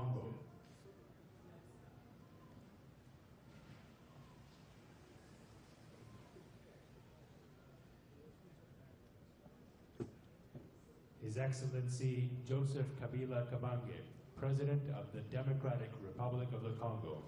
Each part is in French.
Congo. His Excellency Joseph Kabila Kabange, President of the Democratic Republic of the Congo.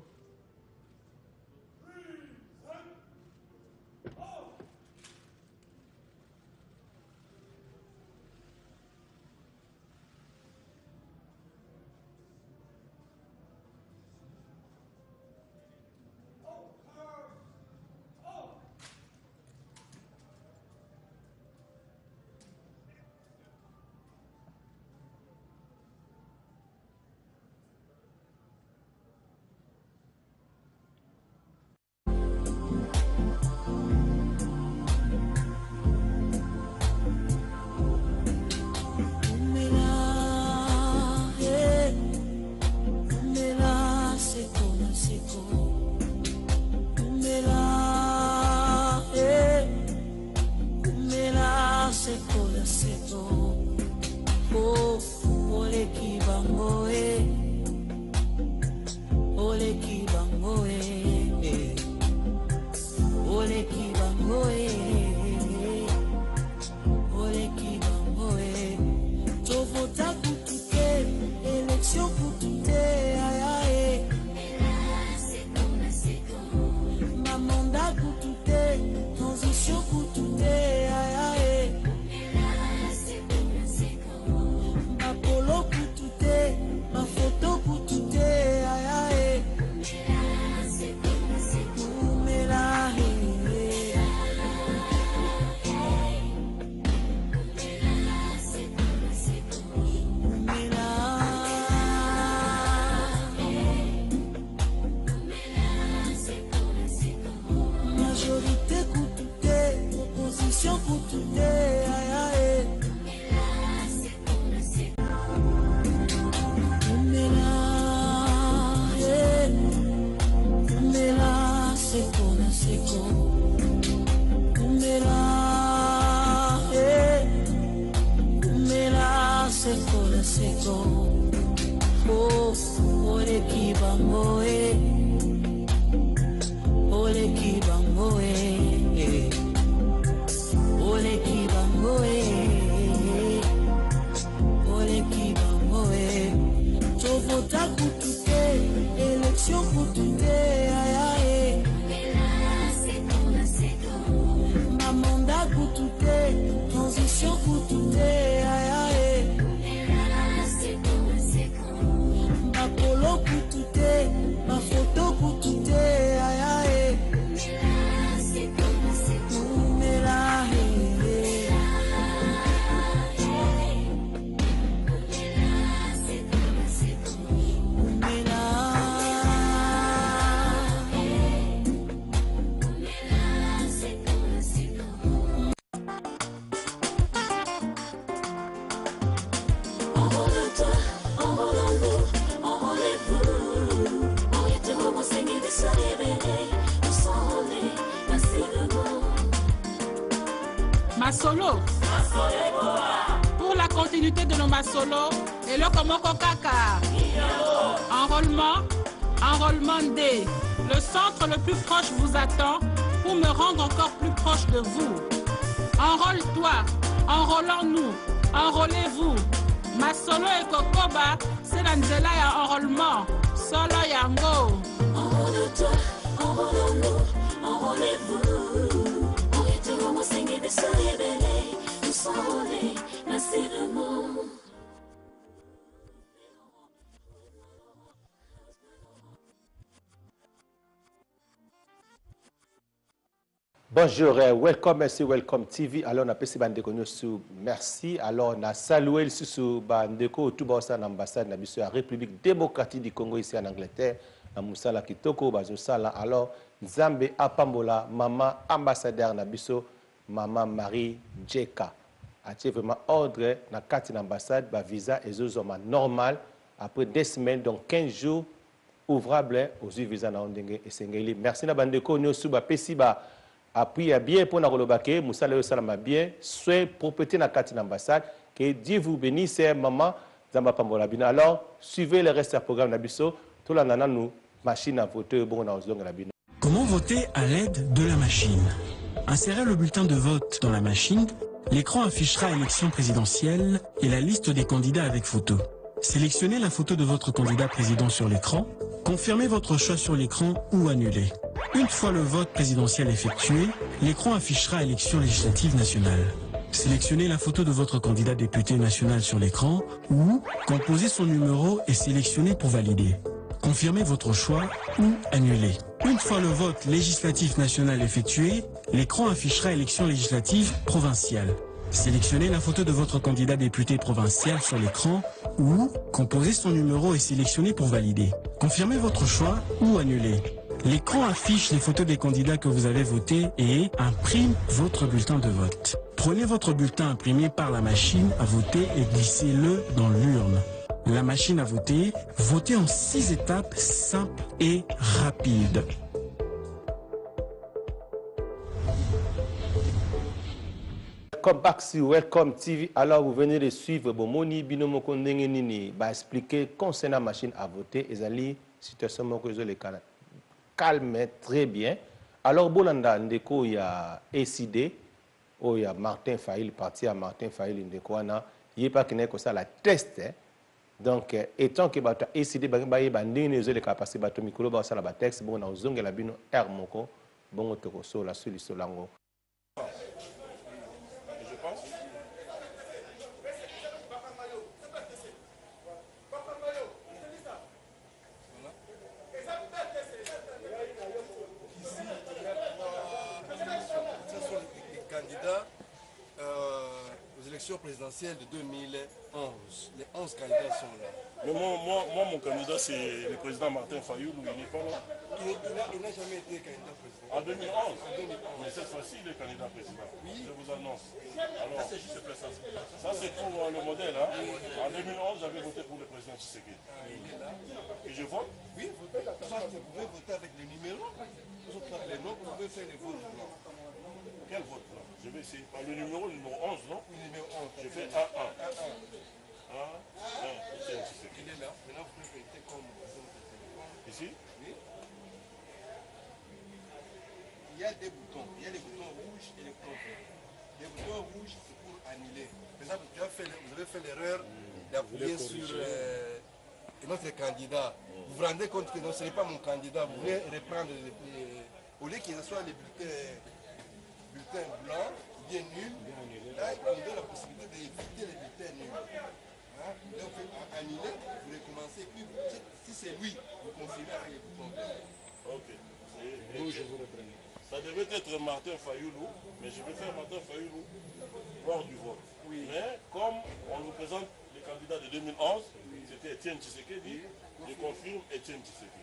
Masolo. Pour la continuité de nos Masolo, et le Komoko Kaka. Enrôlement D. Le centre le plus proche vous attend pour me rendre encore plus proche de vous. Enrôle-toi, enrôlons-nous, enrôlez-vous. Masolo et Kokoba, c'est l'Anzela et enrôlement. Solo Yango. Enrôle-toi, enrôlons-nous, enrôlez-vous. De se révéler, nous s'enrôler, merci le mot. Bonjour, welcome, merci, welcome TV. Alors, on a passé Bandeko sur merci. Alors, on a salué le Bandeko, tout ça, l'ambassade de la République démocratique du Congo ici en Angleterre, à Moussala Kitoko, Bazosala. Alors, Nzambe Apambola, maman ambassadeur Nabiso. Maman Marie Djeka a vraiment ordre dans la l'ambassade, le visa et zoma normal après 2 semaines, donc 15 jours ouvrables aux visa na ondenge et sengeli. Merci na bandeko nyosu ba pesi ba appui bien pour na kolobake musala yo salama bien soit propriété na l'ambassade que Dieu vous bénisse maman Zamba Pambola Bino. Alors, suivez le reste du programme Nabiso. Tout le monde nous machine à voter bon dans le Bino. Comment voter à l'aide de la machine? Insérez le bulletin de vote dans la machine. L'écran affichera élection présidentielle et la liste des candidats avec photo. Sélectionnez la photo de votre candidat président sur l'écran. Confirmez votre choix sur l'écran ou annulez. Une fois le vote présidentiel effectué, l'écran affichera élection législative nationale. Sélectionnez la photo de votre candidat député national sur l'écran ou composez son numéro et sélectionnez pour valider. Confirmez votre choix ou annulez. Une fois le vote législatif national effectué, l'écran affichera élection législative provinciale. Sélectionnez la photo de votre candidat député provincial sur l'écran ou composez son numéro et sélectionnez pour valider. Confirmez votre choix ou annulez. L'écran affiche les photos des candidats que vous avez votés et imprime votre bulletin de vote. Prenez votre bulletin imprimé par la machine à voter et glissez-le dans l'urne. La machine à voter, votez en 6 étapes simples et rapides. Welcome back sur Welcome TV. Alors, vous venez de suivre Bomoni Binomoko Ndengenini va expliquer concernant la machine à voter. Et la situation que les calme très bien. Alors, Bolanda Ndeko, il y a ECD, il y a Martin Fayil, parti à Martin Fayil Ndeko, il n'y a pas qui n'est que ça la test. Donc, étant que tu as ECD, tu as passé bato micro, tu as la texte, bon, on a zongé la bino R moko, bon, tu as la solution lango. Présidentielle de 2011. Les 11 candidats sont là. Mais moi mon candidat, c'est le président Martin Fayoulou. Il n'est pas là. Il n'a jamais été candidat président. En 2011 Mais cette fois-ci, il est candidat président. Oui. Je vous annonce. Alors, ça, c'est pour le modèle. Hein. En 2011, j'avais voté pour le président Tshisekedi. Et je vote? Oui, vous pouvez voter avec les numéros. Vous avez les noms, vous pouvez faire les votes blancs. Quel vote blanc? Je vais essayer. Le numéro 11, non? Le numéro 11. Je fais 1-1. 1-1. Il est là. Maintenant, vous pouvez voter comme vous. Ici? Oui. Il y a des boutons. Il y a les boutons rouges et les boutons verts. Les boutons rouges, c'est pour annuler. Par exemple, vous avez fait l'erreur d'appuyer sur notre candidat. Vous vous rendez compte que non, ce n'est pas mon candidat. Vous voulez reprendre au lieu qu'il soit les bulletins blancs, bien nuls. Là, il nous donne la possibilité d'éviter les bulletins nuls. Hein? Donc, vous annuler, vous recommencez. Puis, si c'est lui, vous confirmez avec les boutons verts. Ok. Ça devait être Martin Fayoulou, mais je vais faire Martin Fayoulou lors du vote. Oui. Mais comme on nous présente les candidats de 2011, c'était Étienne Tshisekedi, je confirme Étienne Tshisekedi.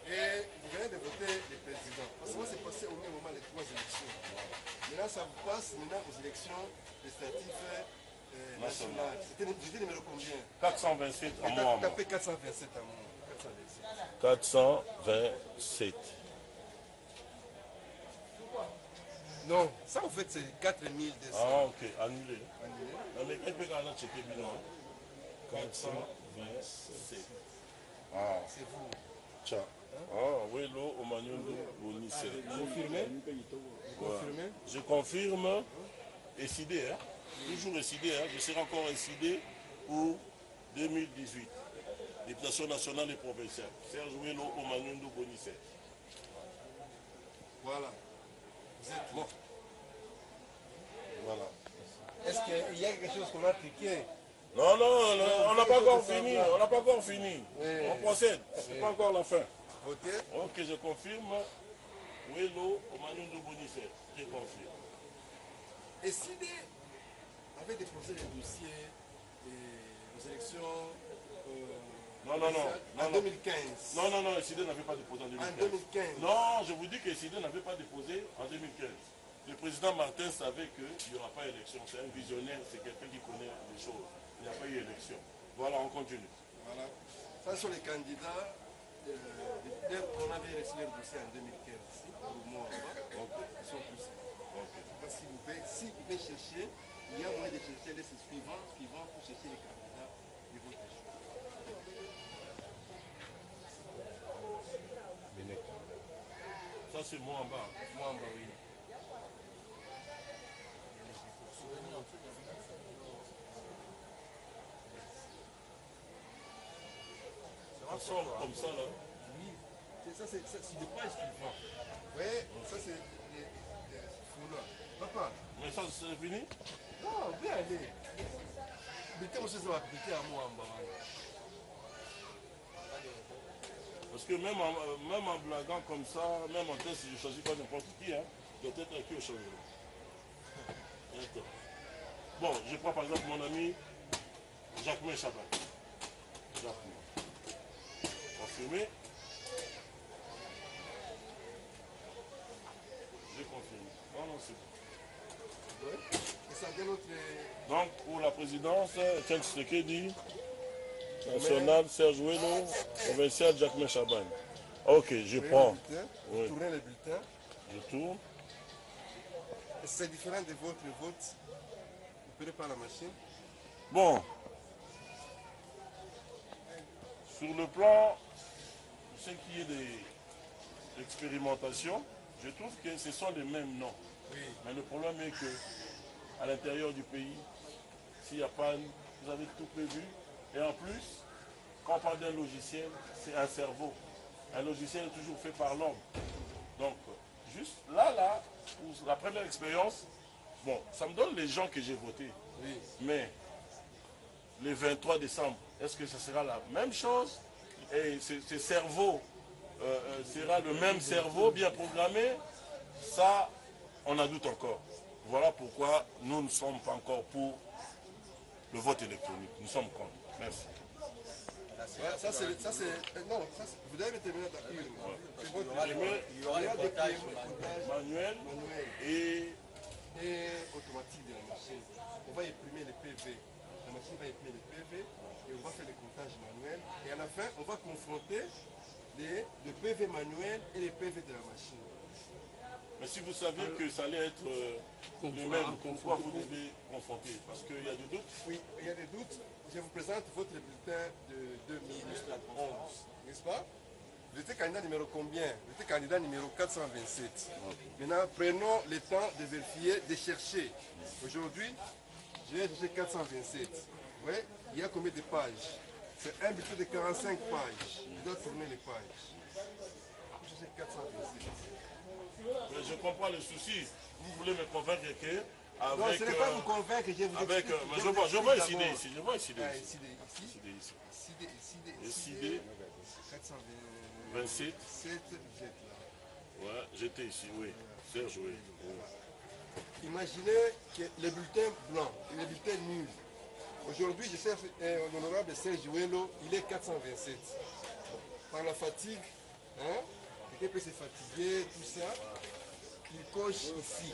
Et vous venez de voter les présidents. Parce que moi, c'est passé au même moment les 3 élections. Maintenant, ça vous passe maintenant aux élections législatives nationales. C'était numéro combien? 427 à moi. Tapez 427 à moi. 427. Non, ça en fait c'est 4200. Ah ok, annulé. Non mais quelqu'un qui a checké bilan. 427. Ah. C'est vous. Tiens. Ah oui, l'eau au Maniondo Bonissé. Confirmez? Vous confirmez? Je confirme. SID, hein? Toujours SID, hein? Je serai encore SID pour 2018. Députation nationale et provinciale. Serge Ouelo au Maniondo Bonissé. Voilà. Vous êtes mort. Voilà. Est-ce qu'il y a quelque chose qu'on a cliqué? Non, non, non, on n'a pas encore fini. On n'a pas encore fini. Oui. On procède. C'est pas encore la fin. Votez. Ok, je confirme. Ouelo au Maniondo Bonissé. Je confirme. Et si avait déposé les dossiers aux élections non, non, non. en 2015. Non, non, non, SID n'avait pas déposé en 2015. En 2015. Non, je vous dis que SID n'avait pas déposé en 2015. Le président Martin savait qu'il n'y aura pas d'élection. C'est un visionnaire, c'est quelqu'un qui connaît les choses. Il n'y a pas eu d'élection. Voilà, on continue. Voilà. Ça sont les candidats qu'on avait reçu leur dossier en 2015. Pour moi, ils sont tous. Si vous pouvez chercher, il y a moyen de chercher les suivants pour chercher les candidats. c'est moi en bas. Moi en bas, oui. Ça sort comme ça là. Oui, c'est des pages qu'il vend. Oui, ça c'est des foulards. Papa. Mais ça c'est fini? Non, viens aller. Mettez moi ça va péter à moi en bas. Parce que même en blaguant comme ça, même en test, si je ne choisis pas n'importe qui, hein, peut-être à qui au changement. Bon, je prends par exemple mon ami Jacques Chaban. Jacques. Confirmé. J'ai confirmé. Non, non, c'est bon. Ouais. Et ça quel autre Donc, pour la présidence, Etienne Tshisekedi, national, Serge Ouelo, provincial, Jacques Chaban. Ok, je prends. Oui. Tournez les bulletins. Je tourne. C'est différent de votre vote. Vous prenez par la machine. Bon. Sur le plan, ce qui est des expérimentations, je trouve que ce sont les mêmes noms. Oui. Mais le problème est que à l'intérieur du pays, s'il n'y a pas, vous avez tout prévu. Et en plus, quand on parle d'un logiciel, c'est un cerveau. Un logiciel est toujours fait par l'homme. Donc, juste là, pour la première expérience, bon, ça me donne les gens que j'ai votés. Oui. Mais, le 23 décembre, est-ce que ce sera la même chose? Et ce cerveau sera le même cerveau bien programmé? Ça, on en doute encore. Voilà pourquoi nous ne sommes pas encore pour le vote électronique. Nous sommes contre. Merci. Ouais, ça c'est... Non, vous devez terminer d'appuyer. Il y aura des comptages manuels et automatique de la machine. On va imprimer les PV. La machine va imprimer les PV et on va faire les comptages manuels. Et à la fin, on va confronter le PV manuel et les PV de la machine. Mais si vous saviez que ça allait être le même, pourquoi vous devez confronter? Parce qu'il y a des doutes? Oui, il y a des doutes. Je vous présente votre bulletin de 2011, n'est-ce pas? Vous étiez candidat numéro combien? Vous étiez candidat numéro 427. Maintenant, prenons le temps de vérifier, de chercher. Aujourd'hui, je vais chercher 427. Oui, il y a combien de pages? C'est un bulletin de 45 pages. Je dois tourner les pages. Je cherche 427. Mais je comprends le souci. Vous voulez me convaincre que... Avec, non, ce n'est pas vous convaincre, je vous avec, explique. je vois ici, je vois ici. Ici, 427, vous êtes là. Ouais, j'étais ici, oui. Serge, oui. Imaginez que les bulletins blancs et les bulletins nuls. Aujourd'hui, je cherche l'honorable Serge Ouelo, il est 427. Par la fatigue, hein, quelqu'un peut se fatiguer, tout ça, il coche ici.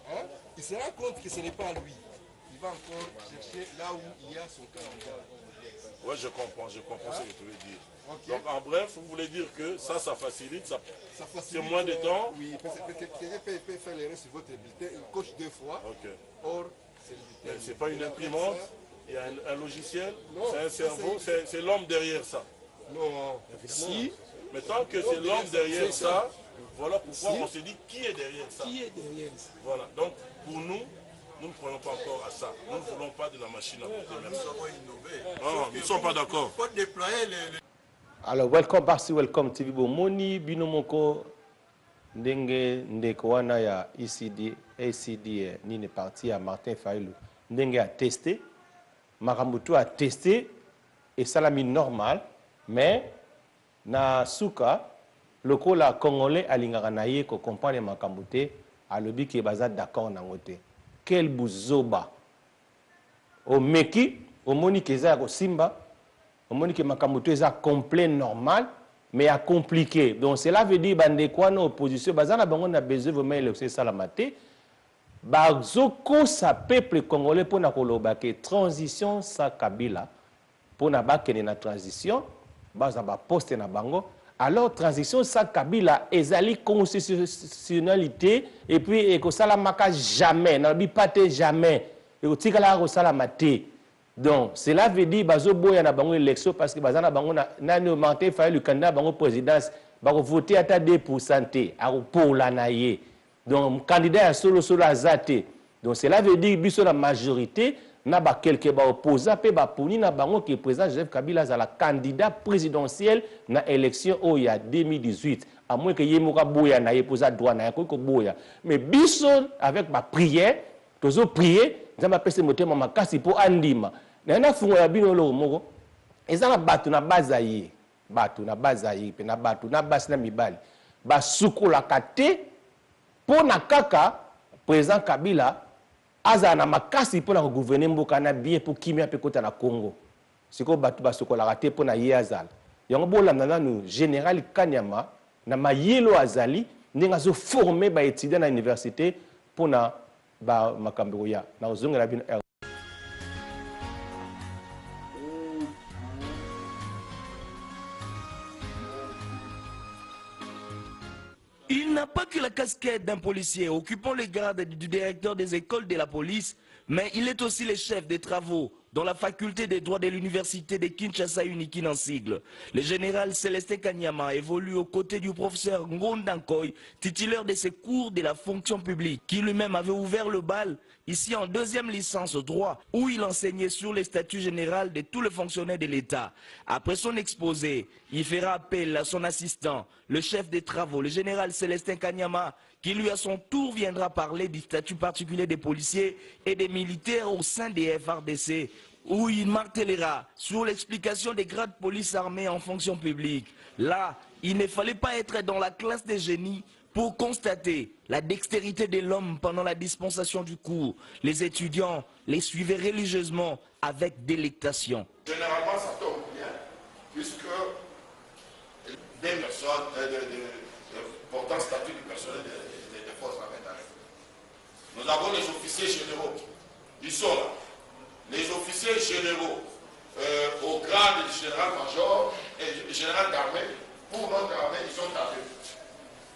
Hein? Il se rend compte que ce n'est pas lui. Il va encore chercher là où il y a son candidat. Oui, je comprends ce que tu veux dire. Okay. Donc en bref, vous voulez dire que ça facilite, ça facilite, c'est moins de temps. Oui, parce que quelqu'un peut faire l'erreur sur votre bulletin, il coche 2 fois. Okay. Or, c'est le bulletin. C'est pas une imprimante, il y a un logiciel, c'est un cerveau, ça, c'est l'homme derrière ça. Non, si, mais tant que c'est l'homme derrière ça, voilà pourquoi on se dit qui est derrière ça. Qui est derrière ça? Voilà, donc pour nous ne prenons pas encore à ça. Nous ne voulons pas de la machine à voter. Nous sommes innovés. Non, nous ne sommes pas d'accord. Il faut déployer les... Alors, welcome back, welcome TV. Moni binomoko ndenge ndeko wana ya ACD nini parti ya Martin Fayulu ndenge a testé Makamutu a testé et salami normal mais na suka lokola congolais alingaka na ye ko comprendre makamute alobi ke baza d'accord na ngote quel buzoba o meki o moni keza ko simba o moni ke makamute eza complet normal mais à compliqué. Donc cela veut dire bande quoi na opposition bazana bango na besoin vraiment élection salamate bazoko sa peuple congolais pour na koloba ke transition sa Kabila pour na ba kene na transition baza ba poste na bango alors transition sa Kabila ezali constitutionnalité et puis eko salamaka jamais na bi paté jamais eko tikala ko salamate. Donc, cela veut dire bazo boya na bango élection parce que bazana bango na Martin Fayulu le candidat bango présidence voter à 2% pour la naïe. Donc, candidat à solo azate. Donc, cela veut dire que la majorité n'a pas quelques opposants, peut pas pour n'a pas que le président Joseph Kabila a la candidat présidentiel dans l'élection il y a 2018. À moins que Yemoka Boya n'a pas droit na ko Boya. Mais biso avec ma prière, toujours prier, nous avons passé moté mama kasi pour andima. Na fungo ya bino lo moko. Ezala batu na bazayi. Batu na bazayi pe na batu na basi na mibali. Ba sukola kate pour na kaka président Kabila aza na makasi pour na gouverner mboka na bien pour kimia pe kota na Congo. Siko batu ba sukola kate pour na yezala. Yango bolanda nanu général Kanyama na mayelo azali ndinga zo former ba étudiant na université pour na ba makambo ya na ozongela bino. Il n'a pas que la casquette d'un policier occupant les grades du directeur des écoles de la police, mais il est aussi le chef des travaux dans la faculté des droits de l'université de Kinshasa Unikin en sigle. Le général Célestin Kanyama évolue aux côtés du professeur Ngonda Nkoy, titulaire de ses cours de la fonction publique, qui lui-même avait ouvert le bal ici en deuxième licence droit, où il enseignait sur les statuts généraux de tous les fonctionnaires de l'État. Après son exposé, il fera appel à son assistant, le chef des travaux, le général Célestin Kanyama, qui lui à son tour viendra parler du statut particulier des policiers et des militaires au sein des FRDC, où il martelera sur l'explication des grades police armée en fonction publique. Là, il ne fallait pas être dans la classe des génies pour constater la dextérité de l'homme pendant la dispensation du cours. Les étudiants les suivaient religieusement avec délectation. Généralement, ça tombe bien, puisque des personnes portant statut du personnel des forces armées d'arrêt. Nous avons les officiers généraux, ils sont là. Les officiers généraux au grade du général-major et général d'armée, pour notre armée, ils sont à deux.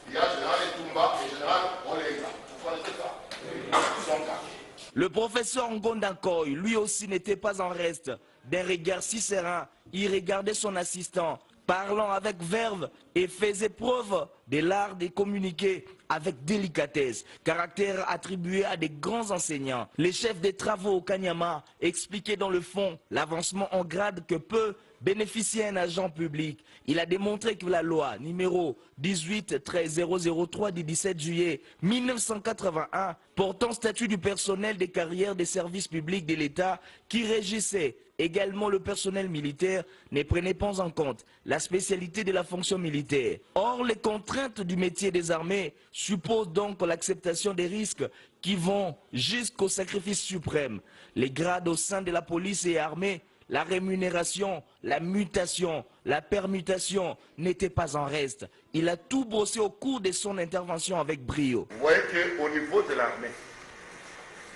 Il y a le général Etumba et le général Olega. Vous connaissez ça? Ils sont à deux. Le professeur Ngonda Nkoy, lui aussi, n'était pas en reste. D'un regard si serein, il regardait son assistant, parlant avec verve et faisait preuve de l'art de communiquer avec délicatesse, caractère attribué à des grands enseignants. Les chefs des travaux au Kanyama expliquaient dans le fond l'avancement en grade que peut bénéficier un agent public. Il a démontré que la loi numéro 18-13003 du 17 juillet 1981 portant statut du personnel des carrières des services publics de l'État qui régissait également le personnel militaire ne prenait pas en compte la spécialité de la fonction militaire. Or, les contraintes du métier des armées supposent donc l'acceptation des risques qui vont jusqu'au sacrifice suprême. Les grades au sein de la police et armée, la rémunération, la mutation, la permutation n'étaient pas en reste. Il a tout brossé au cours de son intervention avec brio. Vous voyez qu'au niveau de l'armée,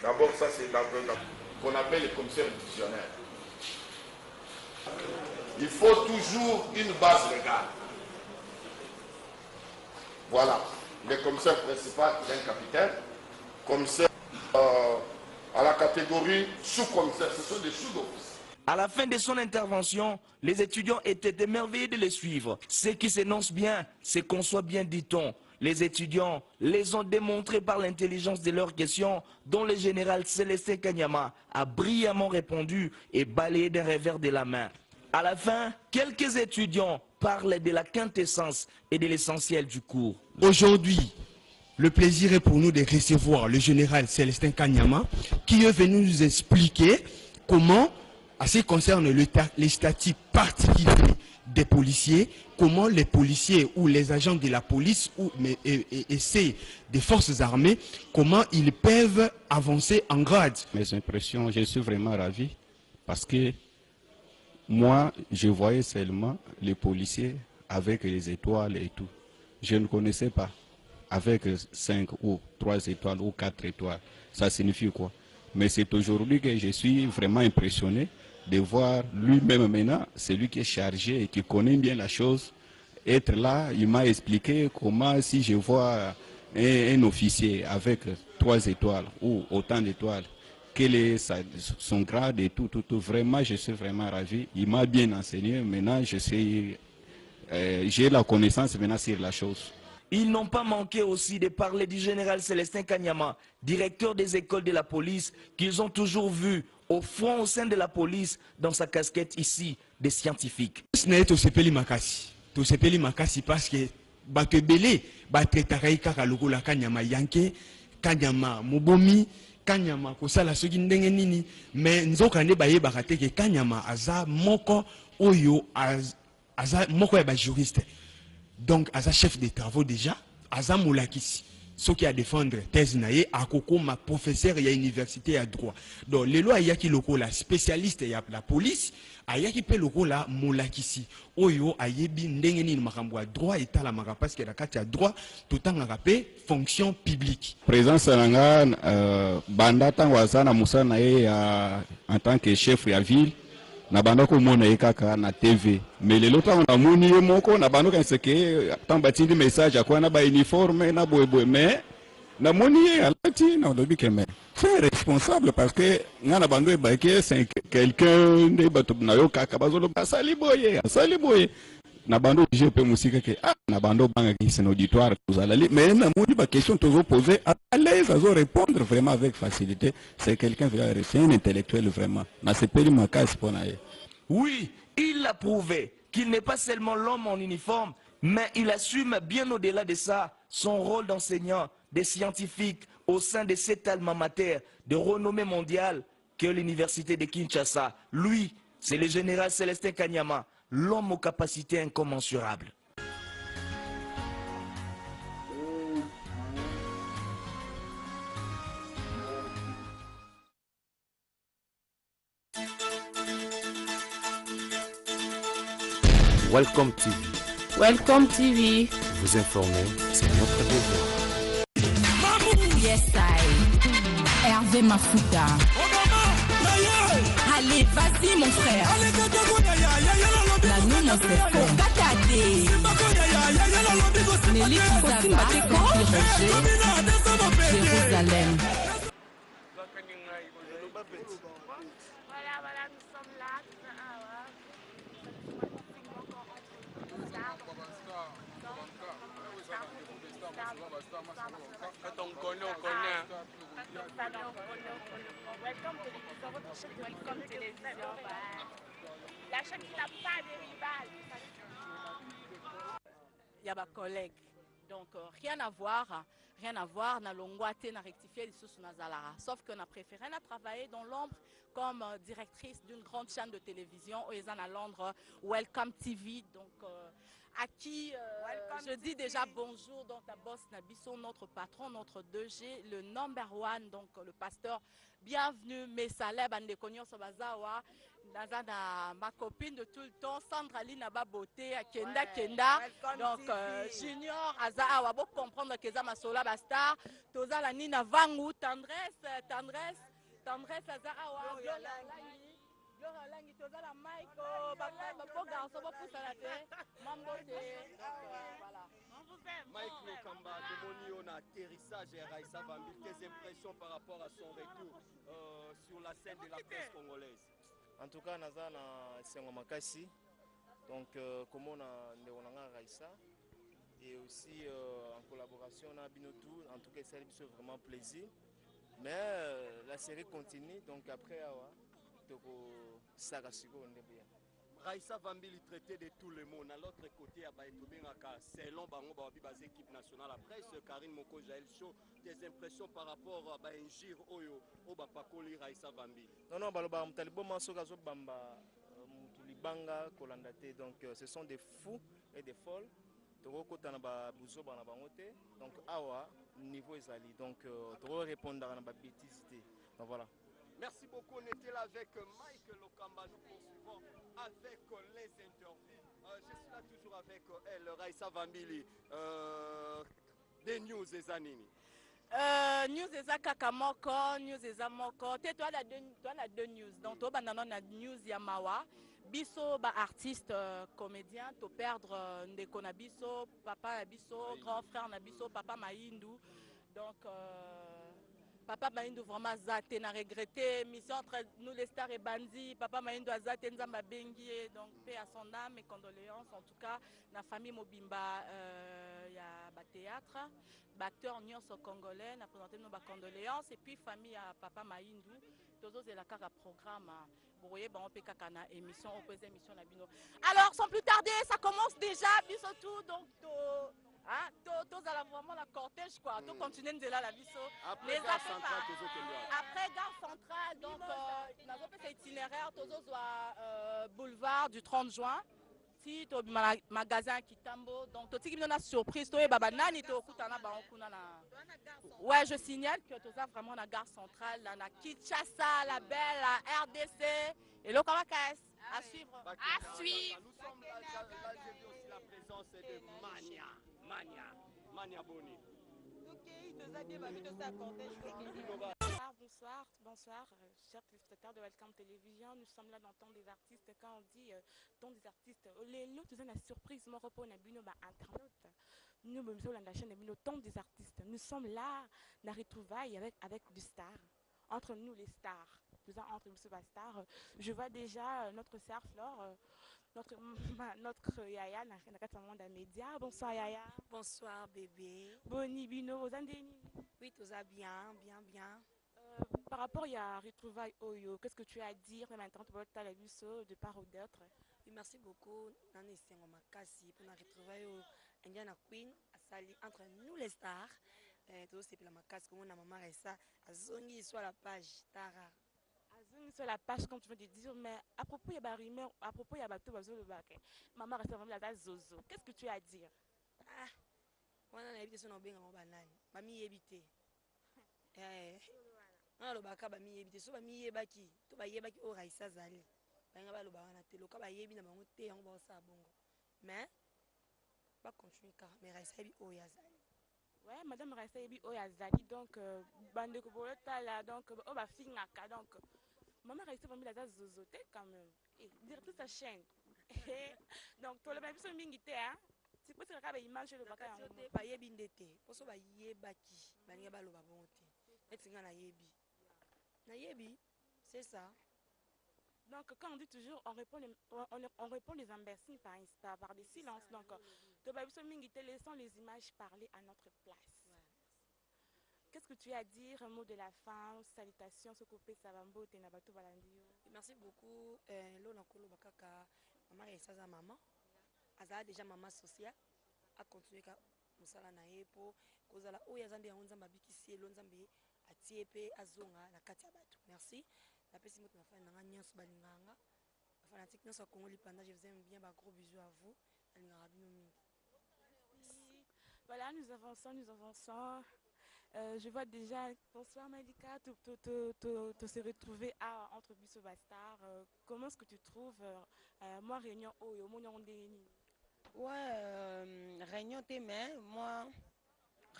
d'abord ça c'est qu'on appelle les commissaires divisionnaires. Il faut toujours une base légale. Voilà. Le commissaire principal est un capitaine. Commissaire à la catégorie sous-commissaire, ce sont des sous-officiers. À la fin de son intervention, les étudiants étaient émerveillés de les suivre. Ce qui s'énonce bien, c'est qu'on soit bien, dit-on. Les étudiants les ont démontrés par l'intelligence de leurs questions, dont le général Célestin Kanyama a brillamment répondu et balayé d'un revers de la main. À la fin, quelques étudiants parlent de la quintessence et de l'essentiel du cours. Aujourd'hui, le plaisir est pour nous de recevoir le général Célestin Kanyama, qui est venu nous expliquer comment, en ce qui concerne les statuts particuliers des policiers, comment les policiers ou les agents de la police et ceux des forces armées, comment ils peuvent avancer en grade. Mes impressions, je suis vraiment ravi parce que moi, je voyais seulement les policiers avec les étoiles et tout. Je ne connaissais pas avec 5 ou 3 étoiles ou 4 étoiles. Ça signifie quoi? Mais c'est aujourd'hui que je suis vraiment impressionné de voir lui-même maintenant, celui qui est chargé et qui connaît bien la chose, être là. Il m'a expliqué comment, si je vois un officier avec 3 étoiles ou autant d'étoiles, quel est son grade et tout. Vraiment, je suis vraiment ravi. Il m'a bien enseigné. Maintenant, je suis j'ai la connaissance maintenant sur la chose. Ils n'ont pas manqué aussi de parler du général Célestin Kanyama, directeur des écoles de la police, qu'ils ont toujours vu au front au sein de la police dans sa casquette ici des scientifiques. Tosepeli makasi parce que bato ebele batretaka kaka lokola Kanyama yanke, Kanyama mobomi, Kanyama kosala soki ndenge nini, mais nzoka nde bayebaka te ke Kanyama aza moko oyo aza moko ya ba juriste. Donc, aza chef de travaux déjà, aza moulakisi. Ce qui a défendre thèse naie, à koko ma professeur ya université à droit. Donc, les lois yaki loko la spécialiste ya la police, ayaki pe loko la moulakisi. Oyo ayebi ndenge ni makambo ya droit eta la maka parce que la carte ya droit tout en rapé fonction publique. Présence nanga banda tango azana musa nae en tant que chef ya ville. Na bando ko mona ekaka na TV mais lelo tango na moni ye moko na bando kan seke tamba tindi message akwa na ba uniforme na boyeboy mais na moni ye alati na lobi ke mais c'est responsable parce que ngana bando e ba ke c'est quelqu'un de bato na yo kaka bazolo asali boye na bando GP musika ke na bando banga ki c'est auditoire tous allez mais na moni ba question toujours poser à l'aise à répondre vraiment avec facilité. C'est quelqu'un c'est un intellectuel vraiment na sepeli makasi pona ye. Oui, il a prouvé qu'il n'est pas seulement l'homme en uniforme, mais il assume bien au-delà de ça son rôle d'enseignant, de scientifique au sein de cet alma mater de renommée mondiale que l'université de Kinshasa. Lui, c'est le général Célestin Kanyama, l'homme aux capacités incommensurables. Welcome TV. Welcome TV. Vous informer, c'est notre devoir. Yes, I. Hervé Mafuta. Allez, vas-y mon frère. La nous mon frère. Katade. Nelly Kizaba. Jérusalem. Voilà, nous sommes là. Quand on connaît, on connaît. Welcome télévision, votre chaîne Welcome télévision. La chaîne qui n'a pas de rival. Il y a ma collègue. Donc rien à voir, na longwate, na rectifier les sous Nazalara. Sauf qu'on a préféré travailler dans l'ombre comme directrice d'une grande chaîne de télévision aux à Londres, Welcome TV. Donc à qui je dis déjà bonjour, donc à Boss Nabiso, notre patron, notre 2G, le number one, donc le pasteur. Bienvenue, mes salèbres, Andekonyo Sobazawa, Nazana, ma copine de tout le temps, Sandra Lee Naba Beauté, Kenda Kenda, donc Junior, Aza, Wabo comprendre que Zama Sola Basta, Toza la Nina Vangu, Tendresse, Aza, Awa, Gloria Langi, Toza la Maiko, Bako Garçon, Bako Salate, Mambo voilà. Mike Lokamba, Demoni, on a atterrissage et Raissa Vambil. Quelles impressions par rapport à son retour sur la scène de la presse congolaise? En tout cas, Naza na Sengo Makasi, donc comme on a Raissa, et aussi en collaboration on a Binotou, en tout cas ça fait vraiment plaisir. Mais la série continue, donc après, ça Raissa Vambili traité de tout le monde. À l'autre côté, c'est long, équipe nationale. Après, Karine Moko Jaël Show, des impressions par rapport à Injir Oyo, au Bapakoli Raissa Vambili. Non, Baloba, Mtalibo Mansogazo Bamba, Mutulibanga, Kolandate, donc ce sont des fous et des folles. Donc, awa, niveau Ezali, donc, tu vas répondre à la bêtise. Donc, voilà. Merci beaucoup, on était là avec Mike Lokamba, nous poursuivons avec les interviews. Je suis là toujours avec elle, Raissa Vambili. Des news des années. News eza kaka moko, news eza moko. Te toi la deux news. Donc to banana na news ya mawa. Biso ba artiste comédien to perdre ndeko na biso, papa na biso, grand frère na biso, papa Maïndou. Donc Papa Maïndou vraiment zaté, n'a regretté. Mission entre nous les stars et bandits. Papa Maïndou a zaté, Nzamba Bengi. Donc, paix à son âme et condoléances. En tout cas, la famille Mobimba, il y a un théâtre. Acteur nyonso congolais, n'a présenté nos condoléances. Et puis, famille à Papa Maïndou. Tous les cas programme. Vous voyez, on peut faire une émission, on peut faire une émission. Alors, sans plus tarder, ça commence déjà. Biso tout. Donc, tous à la vraiment la cortège quoi, tout continuer de là la biso. Après gare centrale, après gare centrale, donc nous avons fait itinéraire, tous à boulevard du 30 juin. Si tu as magasin Kitambo, donc tu as une surprise, tu as banani, tu ouais, je signale que tu as vraiment la gare centrale, la Kinshasa, la belle, la RDC et le Caracas. À suivre. À suivre. Nous sommes là, j'ai vu aussi la présence de Mania Boni. Bonsoir, chers téléspectateurs de Welcome Télévision. Nous sommes là dans le temps des artistes. Quand on dit temps des artistes, les lots, nous avons une surprise. Moi, repos, on a vu nos internautes. Nous, nous sommes la chaîne de temps des artistes. Nous sommes là, dans la retrouvaille avec du star. Entre nous, les stars. Nous avons entre nous, stars. Je vois déjà notre sœur Flore. Notre Yaya, dans média. Bonsoir Yaya. Bonsoir bébé. Boni Bino, vous avez oui, tout ça bien. Par rapport à retrouvailles Oyo, qu'est-ce que tu as à dire maintenant tu as vu ça de part ou d'autre? Oui, merci beaucoup. Nani Sengo Makasi pour la retrouvaille Indiana Queen entre nous les stars. Tout c'est pour la Makasi comme on a maman Ressa Azongi sur la page Tara. Sur la page comme tu veux dire, mais à propos il y a rumeur, à propos il y a bateau le bac. Maman reste vraiment la Zozo. Qu'est-ce que tu as à dire? Ah, on a habité sur nos bien en banane. Mamie habité. On a le bac à mamie habité. So mamie yebaki, to ba yebaki o Raissa Zali. Banga ba lo ba na telo ka ba yebi na bango te yango ba sa bongo. Mais pas continuer car mais Raissa yebi o ya Zali. Ouais, madame Raissa yebi o ya Zali donc bande ko bolota là donc o ba fingaka donc maman Raissa famille la zozoté quand même. Et dire toute sa chaîne. Donc toi le même so mingité hein. C'est quoi ça ka ba image le baka yango. Ba yebi ndete. Poso ba yebaki. Banga ba lo ba bongo te. Etinga na yebi. Na yebi, c'est ça. Donc quand on dit toujours on répond les imbéciles par des silences. Donc de ba biso mingité laissons les images parler à notre place. Qu'est-ce que tu as à dire, un mot de la fin, salutations, ce coupé Savambo, Tenabato Balandio. Merci beaucoup. Lona Kolo Bakaka, maman et sa maman. Aza déjà maman sociale. A continué à Moussala Naepo, Kozala Oyazambi à Onzamba Bikisi, Lonzambi, à Tiepe, Azonga, la Katia Batou. Merci. La pessimot m'a fait un agneau Balinganga. La fanatique n'a pas Congoli pendant, je vous aime bien, gros bisous à vous. Voilà, nous avançons. Je vois déjà, bonsoir Malika, te se retrouver entre Bisso Bastar. Comment est-ce que tu trouves moi réunion Oyo, mon nom ouais, réunion mais moi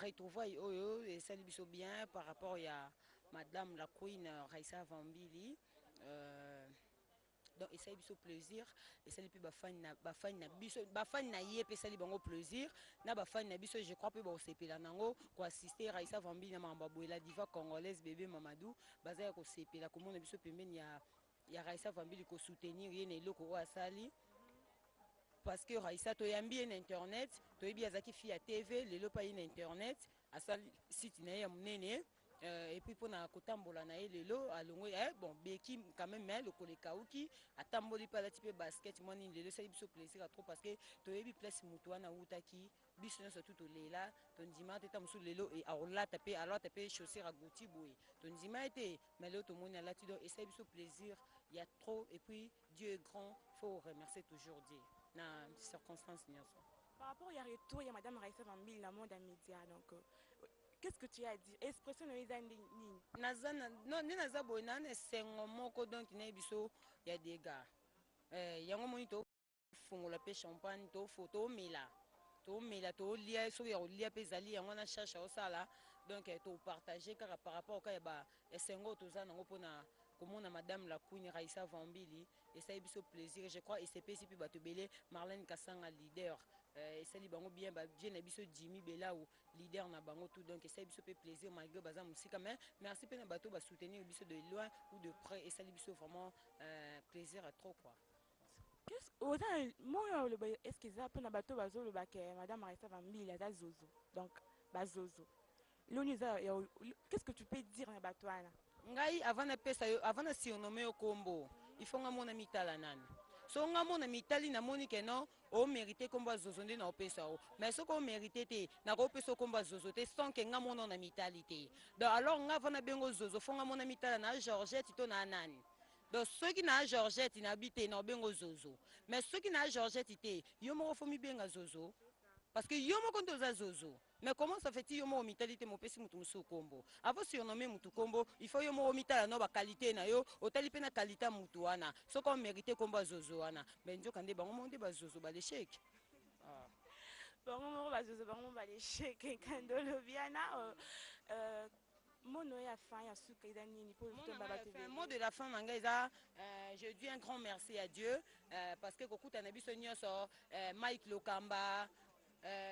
retrouvaille Oyo et ça Bisso bien par rapport à Madame la Queen Raissa Vambili. Donc essaye biso plaisir et ça depuis bafan na yep ça li bango plaisir na bafan na biso je crois pe ba sepela nango ko assister Raissa Vambili na mambabo la diva congolaise bébé Mamadou bazaya ko sepela ko mona biso pembeni ya Raissa Vambili ko soutenir yene loko o asali parce que Raissa to yambi na internet to yebi azaki fi ya TV lelo pa na internet asali site na ya munene. Et puis pour na kotambola na lelo alongo bon beki quand même mais le kolekauki atamboli pa la type basket moi ni lelo ça biso plaisir trop parce que to yebi place mutu na utaki biso na tout lela ton dima teta musu lelo et alors taper chaussures à gouti boy ton dima était mais là tout monde là tu dois essayer biso plaisir il y a trop et puis Dieu est grand faut remercier toujours Dieu na circonstances ni ça. Par rapport il y a retour il y a madame Raissa Vambili la monde à média donc qu'est-ce que tu as dit? Expression de Izandi ni. Nazana non ni nazabo nane sengo moko donc na biso ya des gars. Yango monito fongola pe champagne to photo mela to lia so ya lia pe zali yango na cherche au sala donc to partager car par rapport au ka ba sengo to za nango pona komona madame la Queen Raissa Vambili et ça biso plaisir je crois et c'est PC puis bato belé Marlène Kasanga leader et ça li bango bien na biso Jimmy Belaou leader na bango tout donc et ça biso pe plaisir malgré baza musika mais merci pe na bato ba soutenir biso de loin ou de près et ça li biso vraiment plaisir à trop quoi. Est-ce qu'ils ont un bateau bazo le bac madame Raissa Vambili la zozo donc bazozo. Qu'est-ce que tu peux dire na bato ana? Ngai avant na pesa yo avant na surnommer au combo il faut nga mona mitala nani so nga mona mitali na moni ke non o mérité komba zozo nde na opesa o mais ce qu'on mérité te na ko pesa komba zozo te sans que nga mona na mitalité donc alors nga avant na bengo zozo faut nga mona mitala na Georgette to na nani donc ceux qui na Georgette na habité na bengo zozo mais ceux qui na Georgette te yo mo fo mi benga zozo parce que yo mo konto za zozo. Mais comment ça fait-il yo mo mitalité mo pesi mutu musu kombo? Avant surnommer mutu kombo, il faut yo mo mitala no ba qualité na yo, otali pe na qualité mutu wana. So qu'on mérité kombo zozo wana. Mais ndio kande bango monde ba zozo ba l'échec. Ah. Bango ba zozo bango ba l'échec kando lobiana mono ya fin ya suka idani ni pour le mot de la fin manga eza je dis un grand merci à Dieu parce que kokuta na biso nyoso Mike Lokamba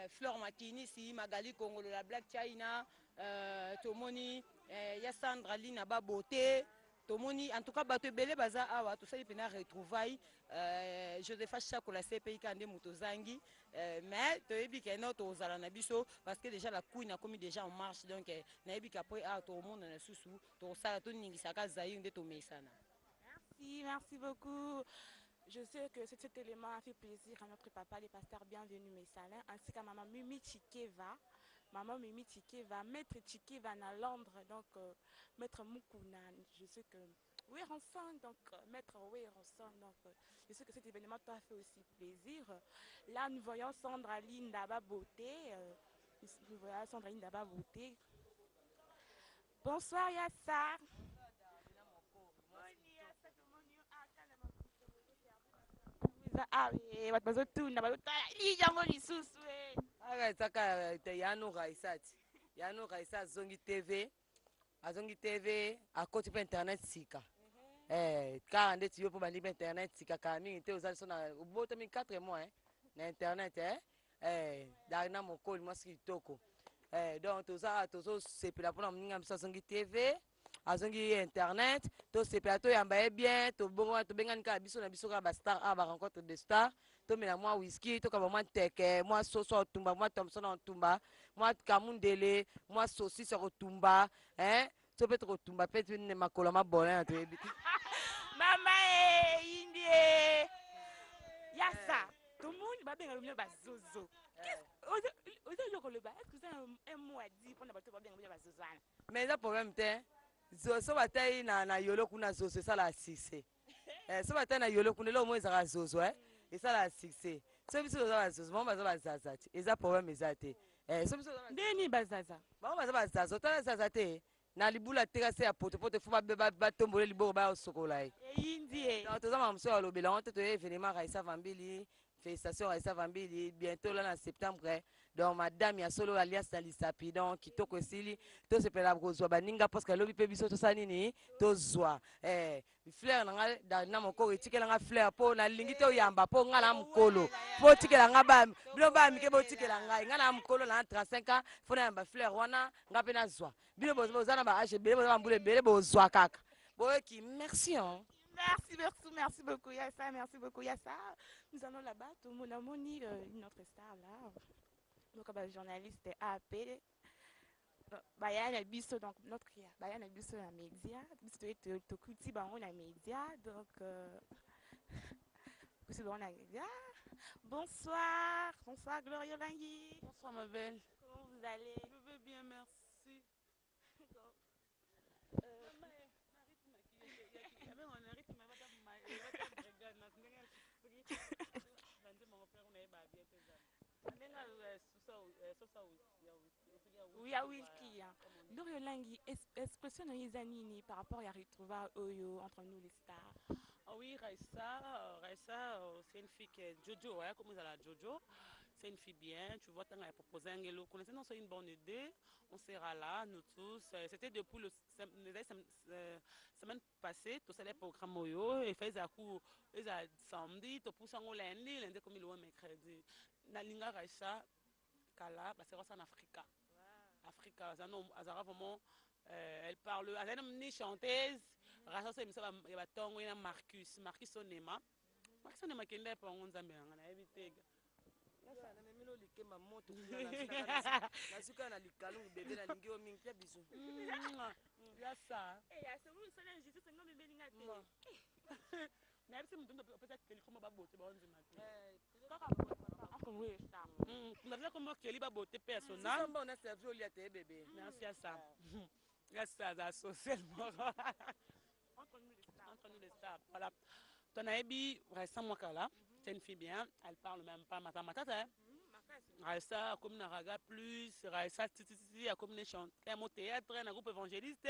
Fleur Makini, si Magali Congolo, la Black China, Tomoni, Yassandra Lina Baboté, Tomoni, en tout cas, Bato Bele Baza Awa, tout ça, il peut y retrouver. Joseph Chako, la CPI Kande Moutozangi, mais tu as dit qu'il y a un autre Zalanabiso, parce que déjà la couille n'a commis déjà en marche, donc il y a après tout le monde dans le sous-sous, tout ça, tout le monde Zaï, on merci beaucoup. Je sais que cet élément a fait plaisir à notre papa, le pasteur bienvenu Messalin, ainsi qu'à maman Mimi Chikeva. Maman Mimi Chikeva, maître Chikeva à Londres, donc maître Mukuna. Je sais que oui, ensemble, donc maître oui, ensemble, donc je sais que cet événement t'a fait aussi plaisir. Là, nous voyons Sandra Lindaba Beauté. Nous voyons Sandra Lindaba Beauté. Bonsoir Yassa. Yano Raissa Zongi TV à côté de internet sika car on est pour bandi internet sika kami te aux sona au bout de 4 mois na internet darina moko moi ski toko donc tout ça c'est pour la pour mninga Zongi TV azongi internet to c'est plateau yamba bien to bongo to bengani ka biso na biso ka ba star a ba rencontre de star to mena moi whisky to ka ba moi teke moi soso tumba moi Thompson en tumba moi kamundele moi saucisse tumba to peut tumba peut ne makola ma bolin to mama indie yasa tout le monde va bien le ba zozo qu'est-ce que le ba est-ce que c'est un mot à dire pour ne pas bien le ba zozo mais ça problème t'es zozo bataille na yolo kuna zozo ça la six so bataille na yolo kuna lo mo ezaka zozo et ça la six so biso za zozo mo baza bazaza et ça problème ezate so biso ndeni bazaza ba baza bazaza tala zaza te na libula terrasse ya poto fo ba tombole liboro ba sokola indie donc toza mamso ya lobela on te événement Raissa Vambili félicitations Raissa Vambili bientôt là en septembre donc madame ya solo alias Lisapi donc kitoko esili to sepela kozwa baninga parce que lobi pe biso to sanini to zwa fleur nga na moko etikela nga fleur po na lingi te oyamba po nga na mukolo po tikela nga ba bilo ba mike bo tikela nga na mukolo na 35 ans fo na yamba fleur wana nga pe na zwa bilo boza na ba age bele boza mbule bele bo zwa kaka boki merci Merci beaucoup Yassa, merci beaucoup Yassa. Nous allons là-bas, tout le monde a moni une autre star là. Donc journaliste AP Bayana Bisso donc notre Bayana Bisso la média, Bisso est to kuti ba on la média donc c'est bon la média. Bonsoir Gloria Langui. Bonsoir ma belle. Comment vous allez? Je vais bien, merci. Oui, whisky. Gloria Langui, expression de Izanini par rapport à retrouver Oyo entre nous les stars. Ah oui, Raissa, c'est une fille qui est Jojo, comme vous allez Jojo. c'est une fille bien, tu vois, elle a proposé un gelo. Connaissez-nous, c'est une bonne idée. On sera là, nous tous. C'était depuis la semaine passée, tout ça, les programmes Moyo, et fait un coup, ils ont samedi, tout pousse en lundi, lundi comme il est mercredi. Nalinga Raïcha, Kala, c'est en Afrique. Afrique, vraiment, elle parle, elle est une chanteuse, Raïcha, c'est il y a Marcus Sonema. Marcus Sonema qui est pour nous, on a évité. C'est une fille bien, elle parle même pas matata. Raissa comme Naraga plus, Raissa Titi a comme chante, un théâtre, un groupe évangéliste,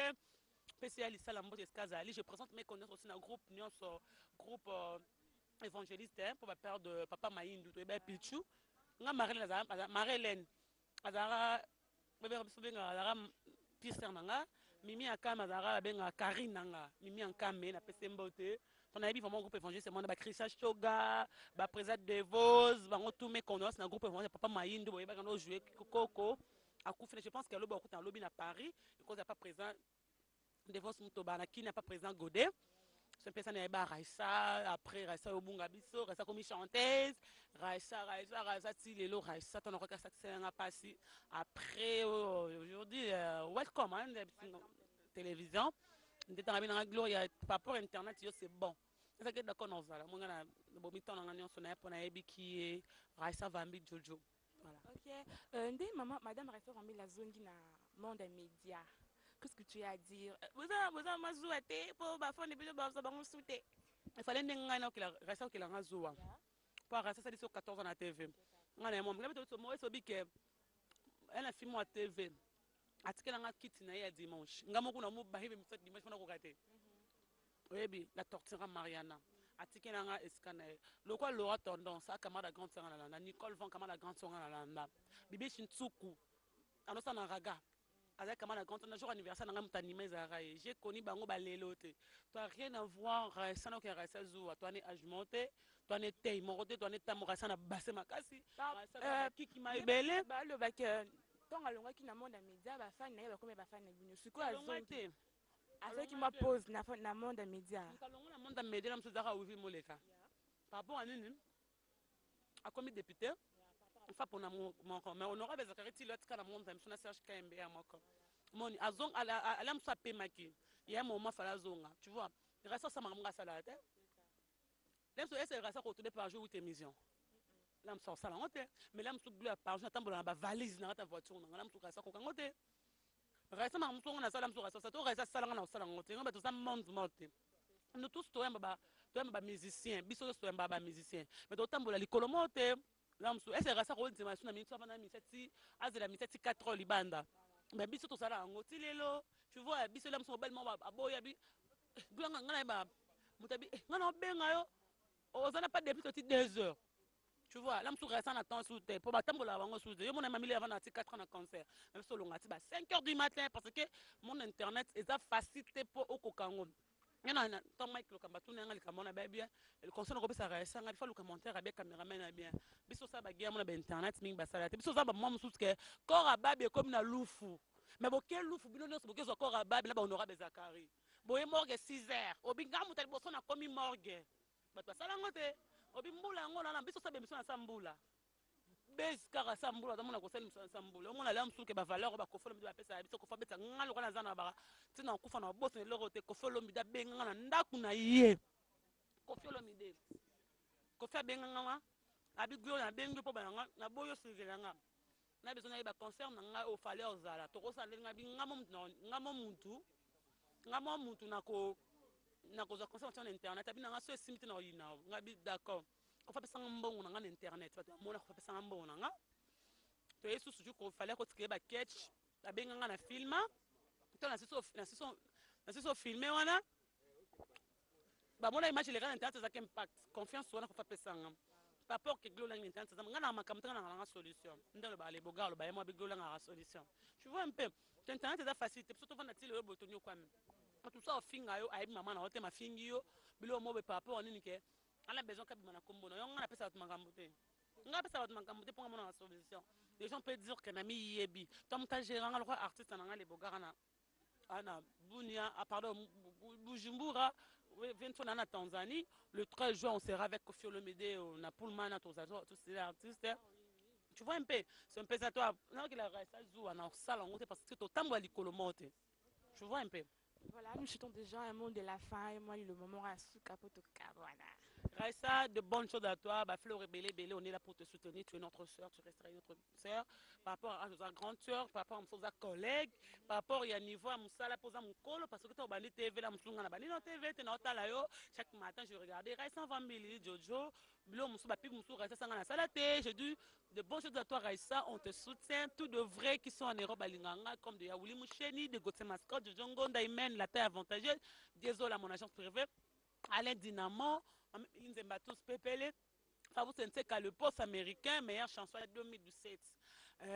spécialiste à la mode Escazali. Je présente mes connaissances aussi dans un groupe, groupe évangéliste pour ma père de Papa Maïndou, et bien Pichou. Nga Marie-Hélène, Azara, Azara Pister Mimi Akam, Azara Benga Karine Nanga, Mimi Ankame, na Pesembote. On a vu vraiment un groupe évangéliste, c'est mon Christian Choga, président de Vos, tous mes connaissances dans un groupe évangéliste, Papa Maïndou, on a joué Coco. Je pense qu'il y a beaucoup dans lobby à Paris, because il n'y a pas présent de Vos Moutobana, qui n'a pas présent Godet. C'est personne qui a Raissa, après Raissa Obunga Bisso, Raissa comme chanteuse, Raissa Tilelo, Raissa, ton regard ça a passé. Après, aujourd'hui, welcome, hein, télévision. Dans la gloire, par rapport à Internet, c'est bon. C'est ça que d'accord, nous allons. Moi, on a qui est Raissa Vambi Jojo. Voilà. Ok. Madame Raissa Vambi, la zone qui n'a monde des médias. Qu'est-ce que tu as à dire? Vous avez ma zouate pour bafon et puis le bafon va souter. Il fallait n'engager que la Raissa qui la zoua. Pour Raissa, ça dit sur 14 ans à TV. On a un moment, moi, c'est que elle a filmé à TV. Article en kit na dimanche. Ngamoko na mo bahibe mi fait dimanche na ko kate. Oyebi la torture Mariana. Article en escane. Le quoi l'aura tendance à Kamala grande sœur na Nicole Van Kamala grande sœur na la. Bibi Shinsuku. Anosa na raga. Avec Kamala grande sœur jour anniversaire na ngam tanimé zaraye. J'ai connu bango balelote. Tu as rien à voir ça no ke resa zo. Toi ne ajmonté, toi ne tei morote, toi ne tamorasa na basse makasi. Kiki maibele ba le bac tant à longa qui n'a monde à média ba fan na ba comme ba fan na bino c'est quoi azongi avec qui m'a pose na monde à média na monde à média na msuzaka uvi moleka par rapport à nini a comme député fa pour na mon mais honorable Zakari Tilot kana monde à msuna Serge KMB à moko moni azong ala msa pe maki ya moment fala zonga tu vois il reste ça mamunga salate l'emso essaie rasa ko tourner par jour 8 émissions. Là, je suis en mais là, je suis par jour, je suis valise dans ta voiture. Je suis en train de reste ma mouton na sala mouton ça to reste sala na sala ngote ngomba to sa monde morte nous tous to ba musicien biso to ba musicien mais to tambola likolo mote là mouton est reste ko ndima suna minute avant na miseti azela miseti 4 heures libanda mais biso to sala ngoti lelo tu vois biso là mouton bellement aboya bi bulanga ngana ba mutabi ngana benga yo ozana pas depuis 2 heures. Tu vois, là, je suis resté en attente sous terre. Pour battre la banque sous terre. Je m'en ai avant 4 ans de cancer. Même si on a 5 heures du matin parce que mon internet est facilité pour au Kokango. Il y a un temps que le cambatou n'a pas bien. Le conseil de ça reste. Il faut le commentaire avec caméraman bien. Biso ça ba guerre mon internet ming basala. Biso ça ba moi sous que corps à babe comme na loufu. Mais bon quel loufu bino no so que corps à babe là ba honorable Zakari. Boye morgue 6 heures. Obinga mutal boso na komi morgue. Ba to sala ngote. Obimbula ngona na biso sabe biso na sambula base kaka sambula tamona ko sala sambula ngona la msuke ba valeur ba ko folo mi ba pesa biso ko fa beta ngalo kana zana ba tina ko fa na boss ne loro te ko folo mi da benga na ndaku na ye ko folo mi de ko fa benga ngama abi glo na benga po ba na boyo sivela ngam na biso na ba concert na nga o fale ozala to ko sala nga bi ngamo muntu na ko za concert sur internet abi na nga so simiti na yina ngabi d'accord ko fa pesa mbongo na internet ba mona ko fa pesa mbongo na nga to yesu suju ko fale ko tike ba sketch abenga nga na filma to na siso filmer wana ba mona image le grand internet za impact confiance wana ko fa pesa nga par rapport que Glo Lang Internet, ça m'a makamta na solution. Ndelo ba les bogar, ba moi Glo Lang a solution. Tu vois un peu. Internet c'est facilité, surtout quand tu le botonio kwa. Tout ça au finga yo, ai maman na hote ma fingi yo, bilo mo be par rapport à nini ke. On a besoin que mana kombo no, on a appelle ça makambote. On appelle ça makambote pour na solution. Les gens peuvent dire que nami yebi. Tom ta gérant le artiste na les bogar na ana Bunia, pardon, Bujumbura. 20 ans en Tanzanie, le 13 juin on sera avec Kofi Olomide, on a Pullman, tous ces artistes. Tu vois un peu, c'est un peu ça toi. Non qu'il a resté à la salle en parce que c'est au temps où il colomote. Tu vois un peu. Voilà, nous chutons déjà un mot de la fin et moi le moment à sous capote cabana. Raissa, de bonnes choses à toi. Bah, Fleur et Bélé, on est là pour te soutenir. Tu es notre soeur, tu resteras notre soeur. Par rapport à notre grande soeur, par rapport à nos collègues, par rapport à niveau à Moussala, pour mon colo, parce que tu as banni TV, la Moussounga, la TV, tu es notre là. Chaque matin, je regardais Raissa 120 000, Jojo, Bilo, Moussou, Bapi, Moussou, Raissa, Sangana, Salaté. J'ai dit de bonnes choses à toi, Raissa. On te soutient. Tous de vrais qui sont en Europe, à Linganga, comme de Yaouli Moucheni, de Gauthier Mascot, de Jongo, Daimen, la taille avantageuse. Désolé à mon agence privée. Alain Dynamo. Tous Pépélé, vous sentez qu'à le poste américain, meilleure chanson de 2017.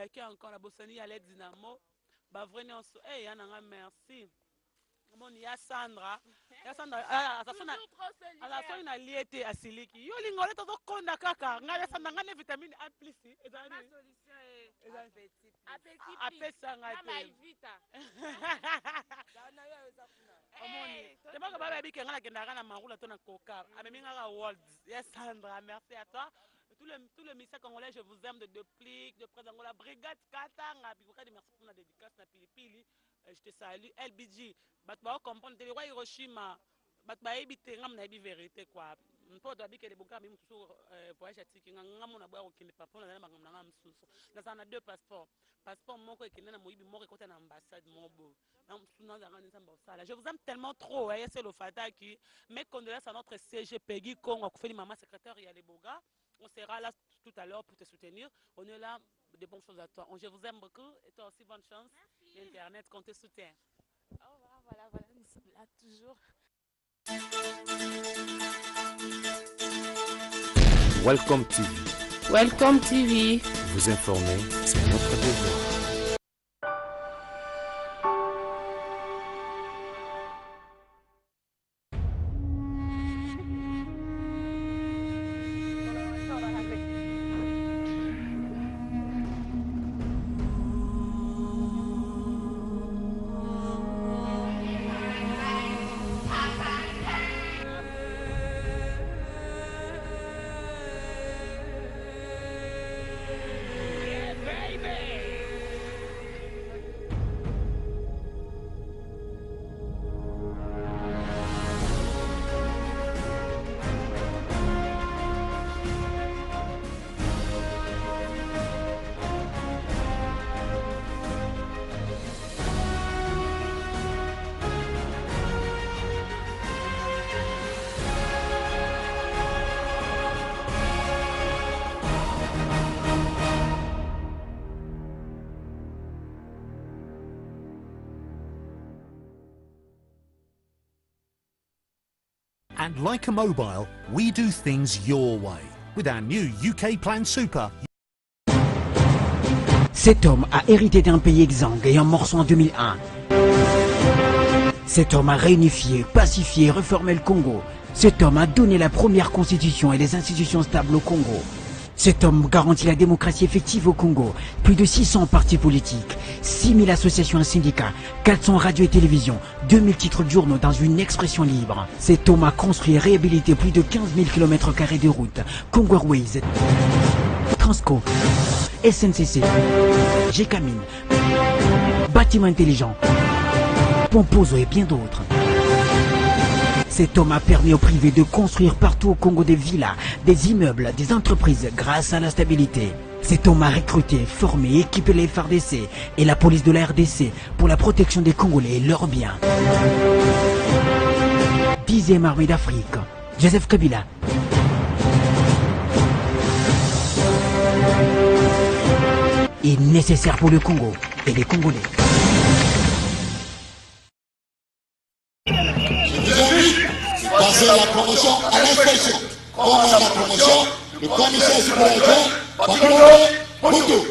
Qui a encore la Bossani à l'aide Dynamo. Bah, vraiment, merci. Il y a Sandra. Il y a Sandra. À la fin, il a lié à Siliki. Il y a un peu kaka. Il y a des vitamines A+. La solution est appétit. Appétit. Sandra, merci à toi. Tous les messieurs congolais, je vous aime de Plic, de Près d'Angola, Brigade Katanga, merci pour la dédicace, na Pilipili. Je te salue, LBG. Batba comprendre le roi Hiroshima. Batba éviter ngam na bi vérité quoi. Mpo doit dire que les boka même toujours voyage à tiki ngam na boire au kine papa na ngam na ngam susu. Na 2 passeports. Passeport moko ekene na moyibi moko côté na ambassade mobo. Je vous aime tellement trop, c'est le Fata qui. Mes condoléances à notre CGPG Congo, maman secrétaire, il y a les Boga. On sera là tout à l'heure pour te soutenir. On est là, de bonnes choses à toi. Je vous aime beaucoup et toi aussi, bonne chance. L'Internet, qu'on te soutient. Au revoir, voilà, nous sommes là toujours. Welcome TV. Welcome TV. Vous informer, c'est notre devoir. At Leica Mobile, we do things your way. With our new UK Plan Super. Cet homme a hérité d'un pays exsangue et un morceau en 2001. Cet homme a réunifié, pacifié, reformé le Congo. Cet homme a donné la première constitution et les institutions stables au Congo. Cet homme garantit la démocratie effective au Congo. Plus de 600 partis politiques, 6000 associations et syndicats, 400 radios et télévisions, 2000 titres de journaux dans une expression libre. Cet homme a construit et réhabilité plus de 15 000 km² de routes. Congo Airways, Transco, SNCC, GCAMIN, Bâtiments intelligents, Pomposo et bien d'autres. Cet homme a permis au privé de construire partout au Congo des villas, des immeubles, des entreprises grâce à la stabilité. Cet homme a recruté, formé, équipé les FARDC et la police de la RDC pour la protection des Congolais et leurs biens. 10e armée d'Afrique, Joseph Kabila. Est nécessaire pour le Congo et les Congolais. Passer la promotion à l'inspection. Pendant la promotion, le commissaire supérieur, Bakano Moutou.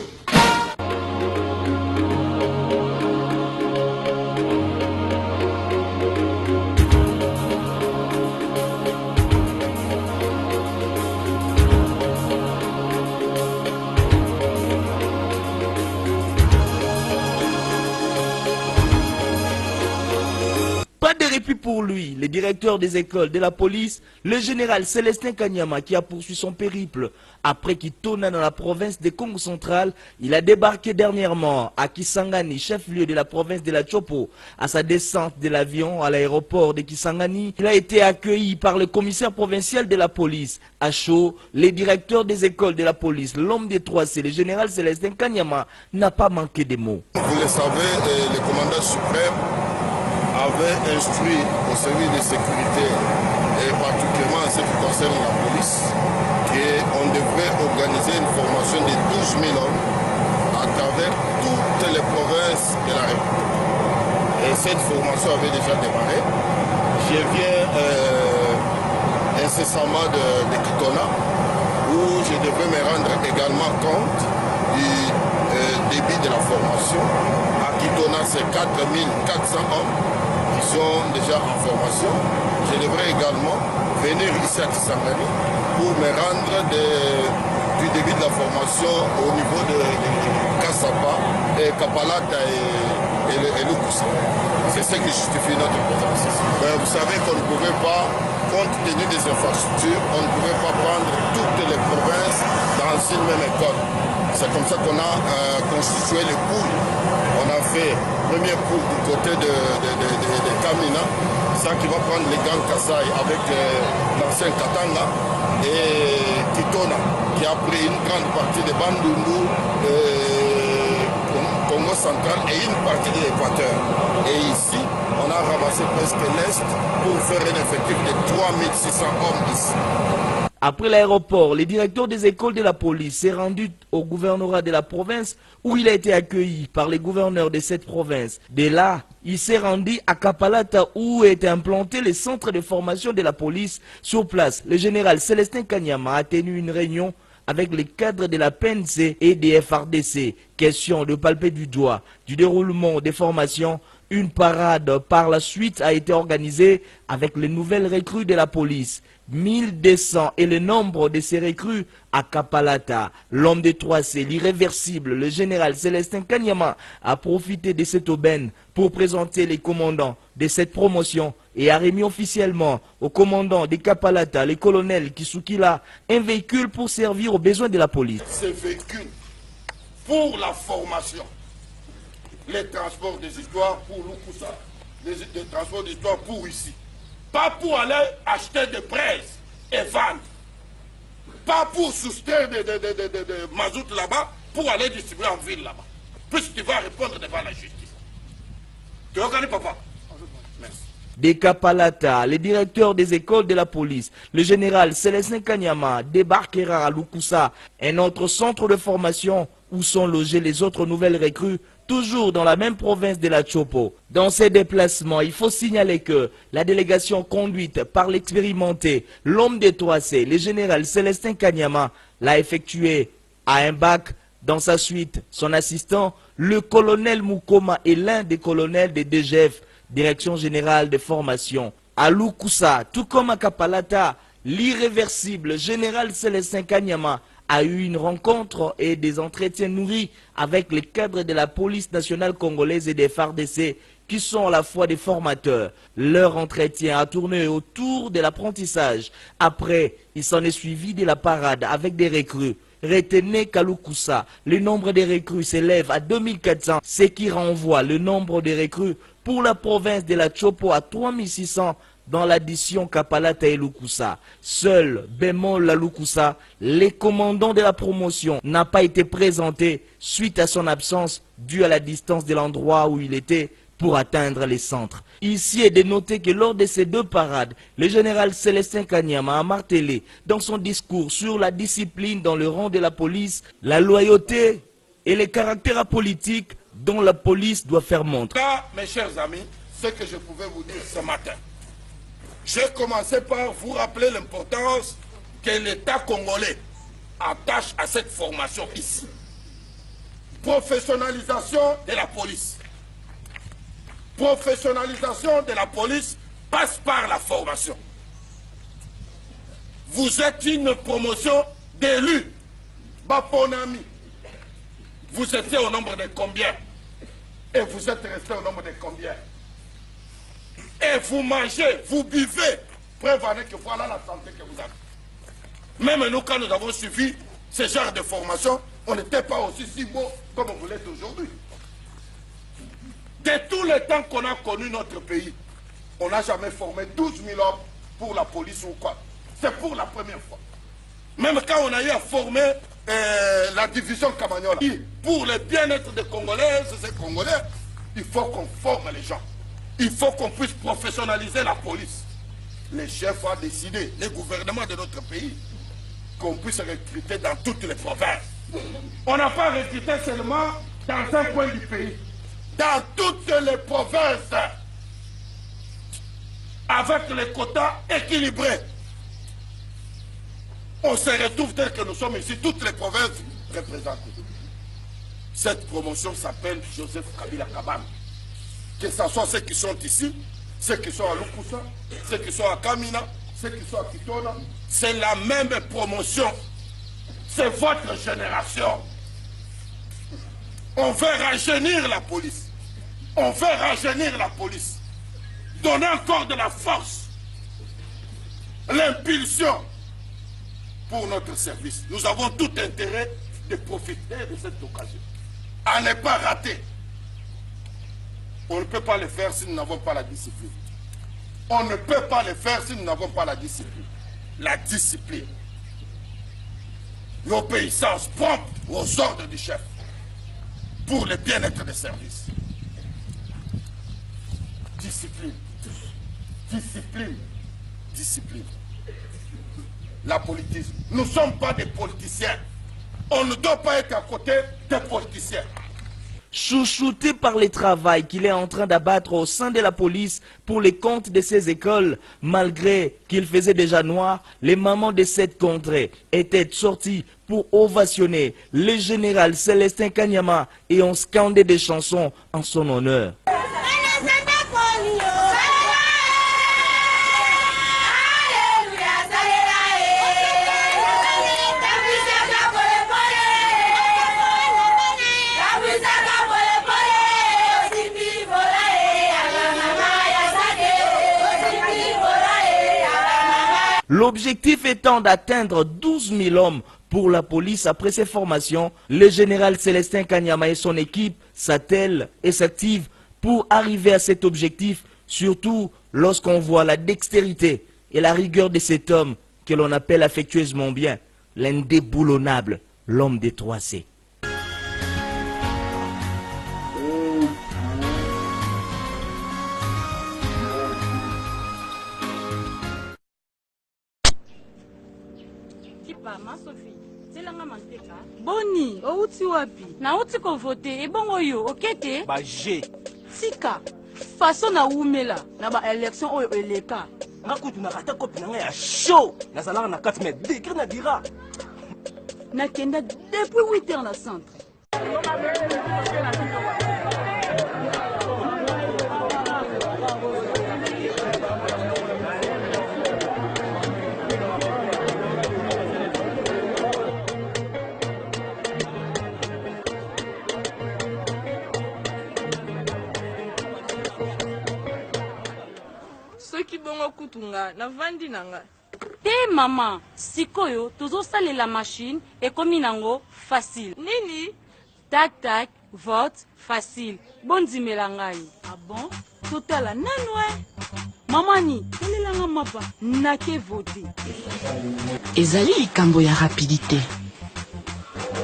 Pas de répit pour lui, le directeur des écoles de la police, le général Célestin Kanyama, qui a poursuivi son périple après qu'il tourne dans la province de Congo central. Il a débarqué dernièrement à Kisangani, chef-lieu de la province de la Chopo. À sa descente de l'avion à l'aéroport de Kisangani, il a été accueilli par le commissaire provincial de la police, à chaud. Les directeurs des écoles de la police, l'homme des 3C, le général Célestin Kanyama, n'a pas manqué de mots. Vous le savez, le commandant suprême avait instruit au service de sécurité, et particulièrement en ce qui concerne la police, qu'on devrait organiser une formation de 12 000 hommes à travers toutes les provinces de la République. Et cette formation avait déjà démarré. Je viens incessamment de Kitona, où je devais me rendre également compte du débit de la formation. À Kitona, c'est 4400 hommes qui sont déjà en formation. Je devrais également venir ici à Kisangani pour me rendre du début de la formation au niveau de Kassapa, et Kapalata et Lukusa. C'est ce qui justifie notre présence ici. Vous savez qu'on ne pouvait pas, compte tenu des infrastructures, on ne pouvait pas prendre toutes les provinces dans une même école. C'est comme ça qu'on a constitué les poules. On a fait premier pool du côté de Kamina, ça qui va prendre les gangs Kassai avec l'ancien Katanga, et Kitona qui a pris une grande partie de Bandundu, Congo central et une partie de l'Équateur. Et ici, on a ramassé presque l'Est pour faire un effectif de 3600 hommes ici. Après l'aéroport, le directeur des écoles de la police s'est rendu au gouvernorat de la province où il a été accueilli par les gouverneurs de cette province. De là, il s'est rendu à Kapalata où était implanté le centre de formation de la police. Sur place, le général Célestin Kanyama a tenu une réunion avec les cadres de la PNC et des FRDC. Question de palper du doigt du déroulement des formations. Une parade par la suite a été organisée avec les nouvelles recrues de la police. 1200 est le nombre de ces recrues à Kapalata. L'homme de 3C, l'irréversible, le général Célestin Kanyama, a profité de cette aubaine pour présenter les commandants de cette promotion et a remis officiellement au commandant de Kapalata, le colonel Kisukila, un véhicule pour servir aux besoins de la police. Ce véhicule pour la formation, les transports des histoires pour Lukusa, les transports des histoires pour ici. Pas pour aller acheter des braises et vendre. Pas pour soustraire de mazout là-bas, pour aller distribuer en ville là-bas. Puisque tu vas répondre devant la justice. Tu reconnais, papa? Merci. Des Kapalata, le directeur des écoles de la police, le général Célestin Kanyama, débarquera à Lukusa, un autre centre de formation où sont logées les autres nouvelles recrues, toujours dans la même province de la Chopo. Dans ces déplacements, il faut signaler que la délégation conduite par l'expérimenté, l'homme des 3C, le général Célestin Kanyama, l'a effectué à un bac. Dans sa suite, son assistant, le colonel Mukoma, est l'un des colonels de DGF, Direction Générale de Formation. À Lukusa, tout comme à Kapalata, l'irréversible général Célestin Kanyama a eu une rencontre et des entretiens nourris avec les cadres de la police nationale congolaise et des FARDC qui sont à la fois des formateurs. Leur entretien a tourné autour de l'apprentissage. Après, il s'en est suivi de la parade avec des recrues. Retenez qu'à Lukusa, le nombre de recrues s'élève à 2400, ce qui renvoie le nombre de recrues pour la province de la Chopo à 3600 dans l'addition Kapalata et Lukusa. Seul bémol à Lukusa, les commandants de la promotion n'a pas été présenté suite à son absence due à la distance de l'endroit où il était pour atteindre les centres. Ici est de noter que lors de ces deux parades, le général Célestin Kanyama a martelé dans son discours sur la discipline dans le rang de la police, la loyauté et les caractères apolitiques dont la police doit faire montre. Là, mes chers amis, ce que je pouvais vous dire ce matin, j'ai commencé par vous rappeler l'importance que l'État congolais attache à cette formation ici. Professionnalisation de la police. Professionnalisation de la police passe par la formation. Vous êtes une promotion d'élus. Baponami. Vous étiez au nombre de combien? Et vous êtes resté au nombre de combien? Et vous mangez, vous buvez. Preuve que voilà la santé que vous avez. Même nous, quand nous avons suivi ce genre de formation, on n'était pas aussi si beau comme vous l'êtes aujourd'hui. De tous les temps qu'on a connu notre pays, on n'a jamais formé 12 000 hommes pour la police ou quoi. C'est pour la première fois. Même quand on a eu à former la division Camagnola, pour le bien-être des Congolaises et des Congolais, il faut qu'on forme les gens. Il faut qu'on puisse professionnaliser la police. Les chefs ont décidé, les gouvernements de notre pays, qu'on puisse recruter dans toutes les provinces. On n'a pas recruté seulement dans un coin du pays, dans toutes les provinces, avec les quotas équilibrés. On se retrouve tel que nous sommes ici, toutes les provinces représentées. Cette promotion s'appelle Joseph Kabila Kabam. Que ce soit ceux qui sont ici, ceux qui sont à Lukusa, ceux qui sont à Kamina, ceux qui sont à Kitona, c'est la même promotion. C'est votre génération. On veut rajeunir la police. On veut rajeunir la police. Donner encore de la force, l'impulsion pour notre service. Nous avons tout intérêt de profiter de cette occasion. À ne pas rater. On ne peut pas le faire si nous n'avons pas la discipline. On ne peut pas le faire si nous n'avons pas la discipline. La discipline. L'obéissance prompte aux ordres du chef pour le bien-être des services. Discipline. Discipline. Discipline. La politisme. Nous ne sommes pas des politiciens. On ne doit pas être à côté des politiciens. Chouchouté par les travaux qu'il est en train d'abattre au sein de la police pour les comptes de ses écoles, malgré qu'il faisait déjà noir, les mamans de cette contrée étaient sorties pour ovationner le général Célestin Kanyama et ont scandé des chansons en son honneur. L'objectif étant d'atteindre 12 000 hommes pour la police après ces formations, le général Célestin Kanyama et son équipe s'attellent et s'activent pour arriver à cet objectif, surtout lorsqu'on voit la dextérité et la rigueur de cet homme que l'on appelle affectueusement bien l'indéboulonnable, l'homme des 3C. Boni, outi wapi? Na outi ko vote, e bongo yo, okete? Ba G. Sika, façon na oumela, na ba élection oyo eleka. Nga kutu na kata kopi na nga ya show. Na zalanga na 4 mètres, décrit na dira. Na kenda depuis 8 heures na centre. Na vandi nanga. Te mama, sikoyo tozosalela machine ekomi nango facile. Nini? Tac tac, vote facile. Bondimela ngai. Ah bon? Totala nanwe. Mamani, telelanga mapa nake voter. Ezali likambo ya rapidité.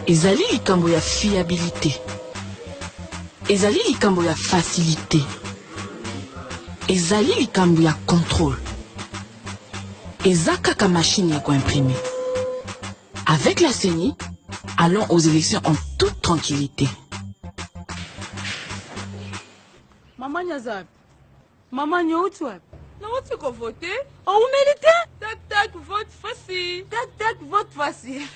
Ezali likambo ya fiabilité. Ezali likambo ya facilité. Ezali likambo ya contrôle. Ezaka ka machine ya imprimer. Avec la CENI, allons aux élections en toute tranquillité. Maman Nyazab, maman Nyotwap, non tu ko voter? Oh, mérite? Tac tac vote facile. Tac tac vote facile.